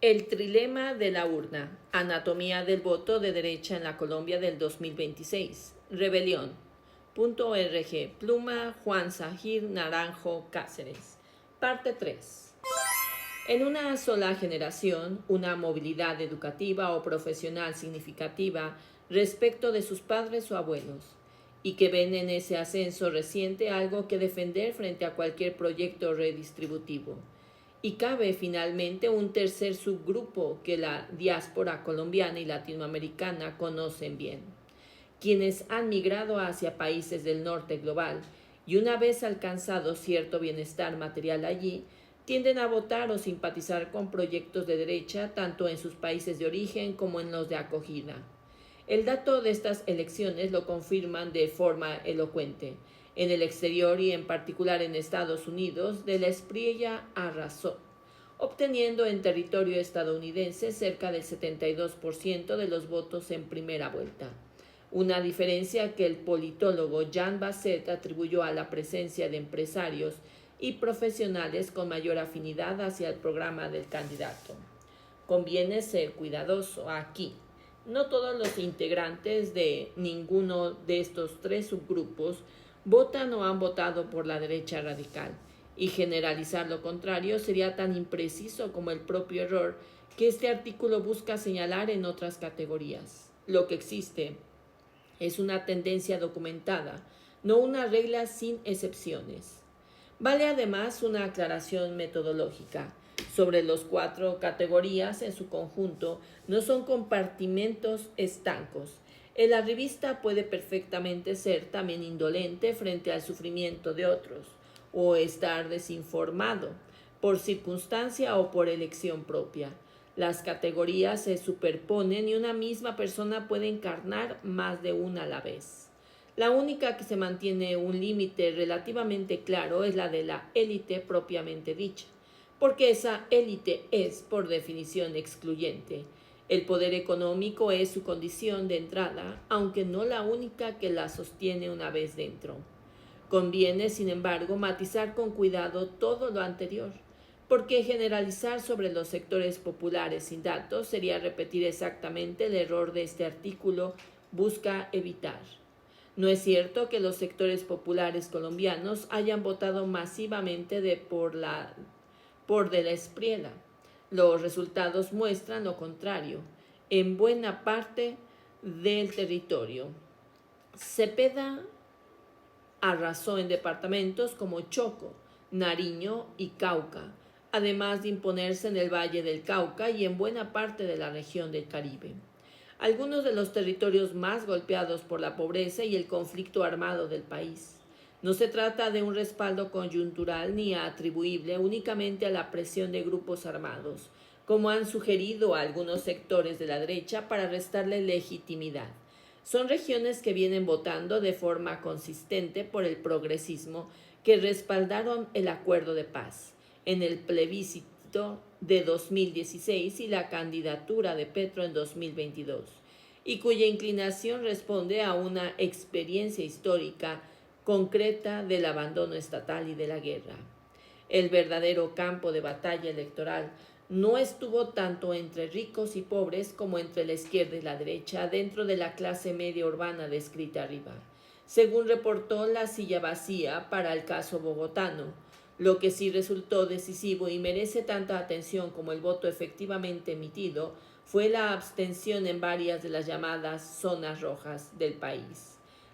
El trilema de la urna. Anatomía del voto de derecha en la Colombia del 2026. Rebelión. .org. Pluma Juan Zahir Naranjo Cáceres. Parte 3. En una sola generación, una movilidad educativa o profesional significativa respecto de sus padres o abuelos, y que ven en ese ascenso reciente algo que defender frente a cualquier proyecto redistributivo. Y cabe finalmente un tercer subgrupo que la diáspora colombiana y latinoamericana conocen bien, quienes han migrado hacia países del norte global y una vez alcanzado cierto bienestar material allí, tienden a votar o simpatizar con proyectos de derecha tanto en sus países de origen como en los de acogida. El dato de estas elecciones lo confirman de forma elocuente. En el exterior y en particular en Estados Unidos, de la Espriella arrasó, obteniendo en territorio estadounidense cerca del 72% de los votos en primera vuelta. Una diferencia que el politólogo Jean Basset atribuyó a la presencia de empresarios y profesionales con mayor afinidad hacia el programa del candidato. Conviene ser cuidadoso aquí. No todos los integrantes de ninguno de estos tres subgrupos votan o han votado por la derecha radical, y generalizar lo contrario sería tan impreciso como el propio error que este artículo busca señalar en otras categorías. Lo que existe es una tendencia documentada, no una regla sin excepciones. Vale además una aclaración metodológica. Sobre los 4 categorías en su conjunto no son compartimentos estancos. El arribista puede perfectamente ser también indolente frente al sufrimiento de otros, o estar desinformado, por circunstancia o por elección propia. Las categorías se superponen y una misma persona puede encarnar más de una a la vez. La única que se mantiene un límite relativamente claro es la de la élite propiamente dicha, porque esa élite es, por definición, excluyente. El poder económico es su condición de entrada, aunque no la única que la sostiene una vez dentro. Conviene, sin embargo, matizar con cuidado todo lo anterior, porque generalizar sobre los sectores populares sin datos sería repetir exactamente el error de este artículo busca evitar. No es cierto que los sectores populares colombianos hayan votado masivamente por de la Espriella. Los resultados muestran lo contrario, en buena parte del territorio. Cepeda arrasó en departamentos como Chocó, Nariño y Cauca, además de imponerse en el Valle del Cauca y en buena parte de la región del Caribe, algunos de los territorios más golpeados por la pobreza y el conflicto armado del país. No se trata de un respaldo coyuntural ni atribuible únicamente a la presión de grupos armados, como han sugerido algunos sectores de la derecha para restarle legitimidad. Son regiones que vienen votando de forma consistente por el progresismo, que respaldaron el acuerdo de paz en el plebiscito de 2016 y la candidatura de Petro en 2022, y cuya inclinación responde a una experiencia histórica concreta del abandono estatal y de la guerra. El verdadero campo de batalla electoral no estuvo tanto entre ricos y pobres como entre la izquierda y la derecha dentro de la clase media urbana descrita arriba, según reportó La Silla Vacía para el caso bogotano. Lo que sí resultó decisivo y merece tanta atención como el voto efectivamente emitido fue la abstención en varias de las llamadas zonas rojas del país.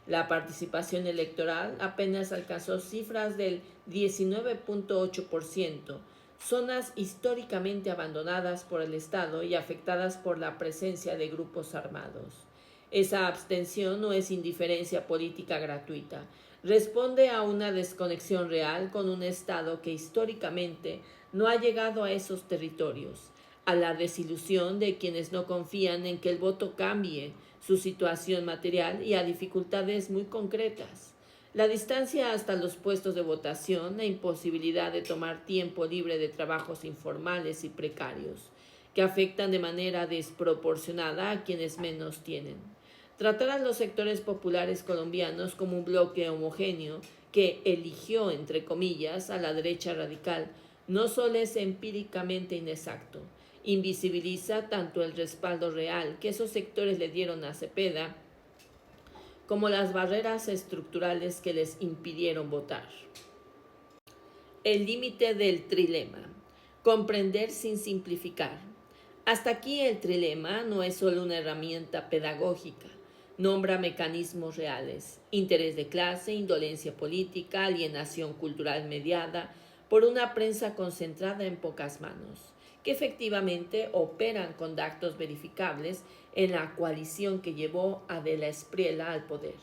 La participación electoral apenas alcanzó cifras del 19.8%, zonas históricamente abandonadas por el Estado y afectadas por la presencia de grupos armados. Esa abstención no es indiferencia política gratuita, responde a una desconexión real con un Estado que históricamente no ha llegado a esos territorios, a la desilusión de quienes no confían en que el voto cambie su situación material y a dificultades muy concretas. La distancia hasta los puestos de votación, la imposibilidad de tomar tiempo libre de trabajos informales y precarios, que afectan de manera desproporcionada a quienes menos tienen. Tratar a los sectores populares colombianos como un bloque homogéneo que eligió, entre comillas, a la derecha radical, no solo es empíricamente inexacto, Invisibiliza tanto el respaldo real que esos sectores le dieron a Cepeda como las barreras estructurales que les impidieron votar. El límite del trilema. Comprender sin simplificar. Hasta aquí el trilema no es solo una herramienta pedagógica. Nombra mecanismos reales: interés de clase, indolencia política, alienación cultural mediada por una prensa concentrada en pocas manos, que efectivamente operan con datos verificables en la coalición que llevó a De la Espriella al poder.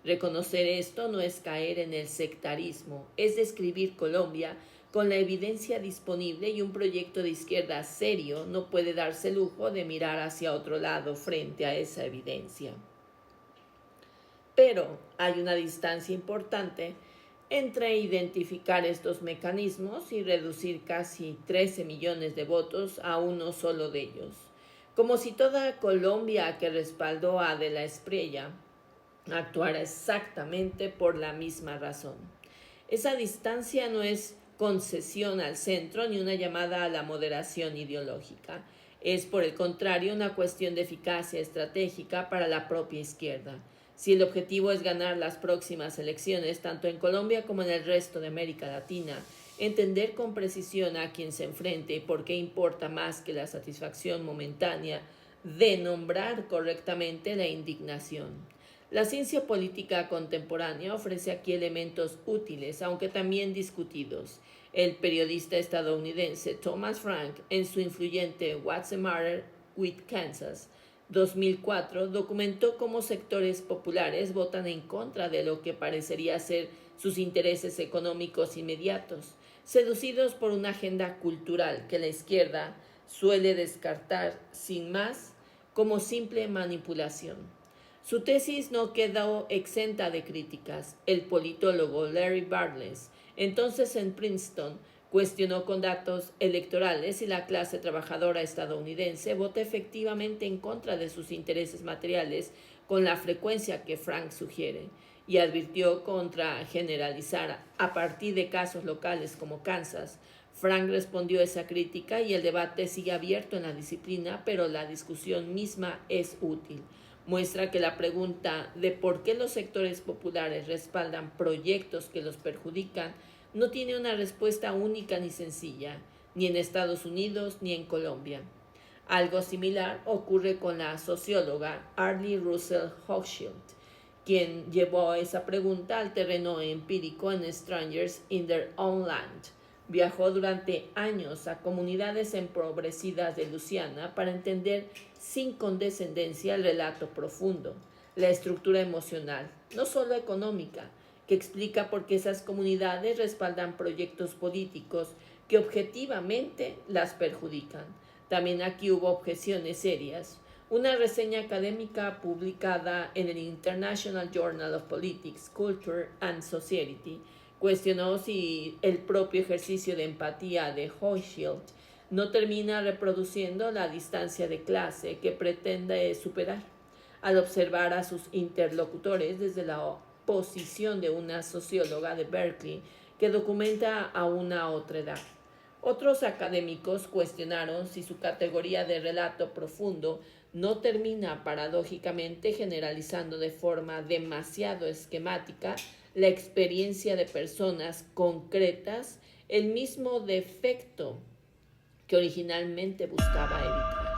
Reconocer esto no es caer en el sectarismo, es describir Colombia con la evidencia disponible, y un proyecto de izquierda serio no puede darse el lujo de mirar hacia otro lado frente a esa evidencia. Pero hay una distancia importante entre identificar estos mecanismos y reducir casi 13 millones de votos a uno solo de ellos, como si toda Colombia que respaldó a De la Espriella actuara exactamente por la misma razón. Esa distancia no es concesión al centro ni una llamada a la moderación ideológica. Es, por el contrario, una cuestión de eficacia estratégica para la propia izquierda. Si el objetivo es ganar las próximas elecciones, tanto en Colombia como en el resto de América Latina, entender con precisión a quién se enfrente y por qué importa más que la satisfacción momentánea de nombrar correctamente la indignación. La ciencia política contemporánea ofrece aquí elementos útiles, aunque también discutidos. El periodista estadounidense Thomas Frank, en su influyente What's the Matter with Kansas 2004, documentó cómo sectores populares votan en contra de lo que parecería ser sus intereses económicos inmediatos, seducidos por una agenda cultural que la izquierda suele descartar sin más como simple manipulación. Su tesis no quedó exenta de críticas. El politólogo Larry Barnes, entonces en Princeton, cuestionó con datos electorales si la clase trabajadora estadounidense vota efectivamente en contra de sus intereses materiales con la frecuencia que Frank sugiere, y advirtió contra generalizar a partir de casos locales como Kansas. Frank respondió a esa crítica y el debate sigue abierto en la disciplina, pero la discusión misma es útil. Muestra que la pregunta de por qué los sectores populares respaldan proyectos que los perjudican no tiene una respuesta única ni sencilla, ni en Estados Unidos ni en Colombia. Algo similar ocurre con la socióloga Arlie Russell Hochschild, quien llevó esa pregunta al terreno empírico en Strangers in Their Own Land. Viajó durante años a comunidades empobrecidas de Luisiana para entender sin condescendencia el relato profundo, la estructura emocional, no solo económica, que explica por qué esas comunidades respaldan proyectos políticos que objetivamente las perjudican. También aquí hubo objeciones serias. Una reseña académica publicada en el International Journal of Politics, Culture and Society cuestionó si el propio ejercicio de empatía de Hochschild no termina reproduciendo la distancia de clase que pretende superar, al observar a sus interlocutores desde la posición de una socióloga de Berkeley que documenta a una otra edad. Otros académicos cuestionaron si su categoría de relato profundo no termina paradójicamente generalizando de forma demasiado esquemática la experiencia de personas concretas, el mismo defecto que originalmente buscaba evitar.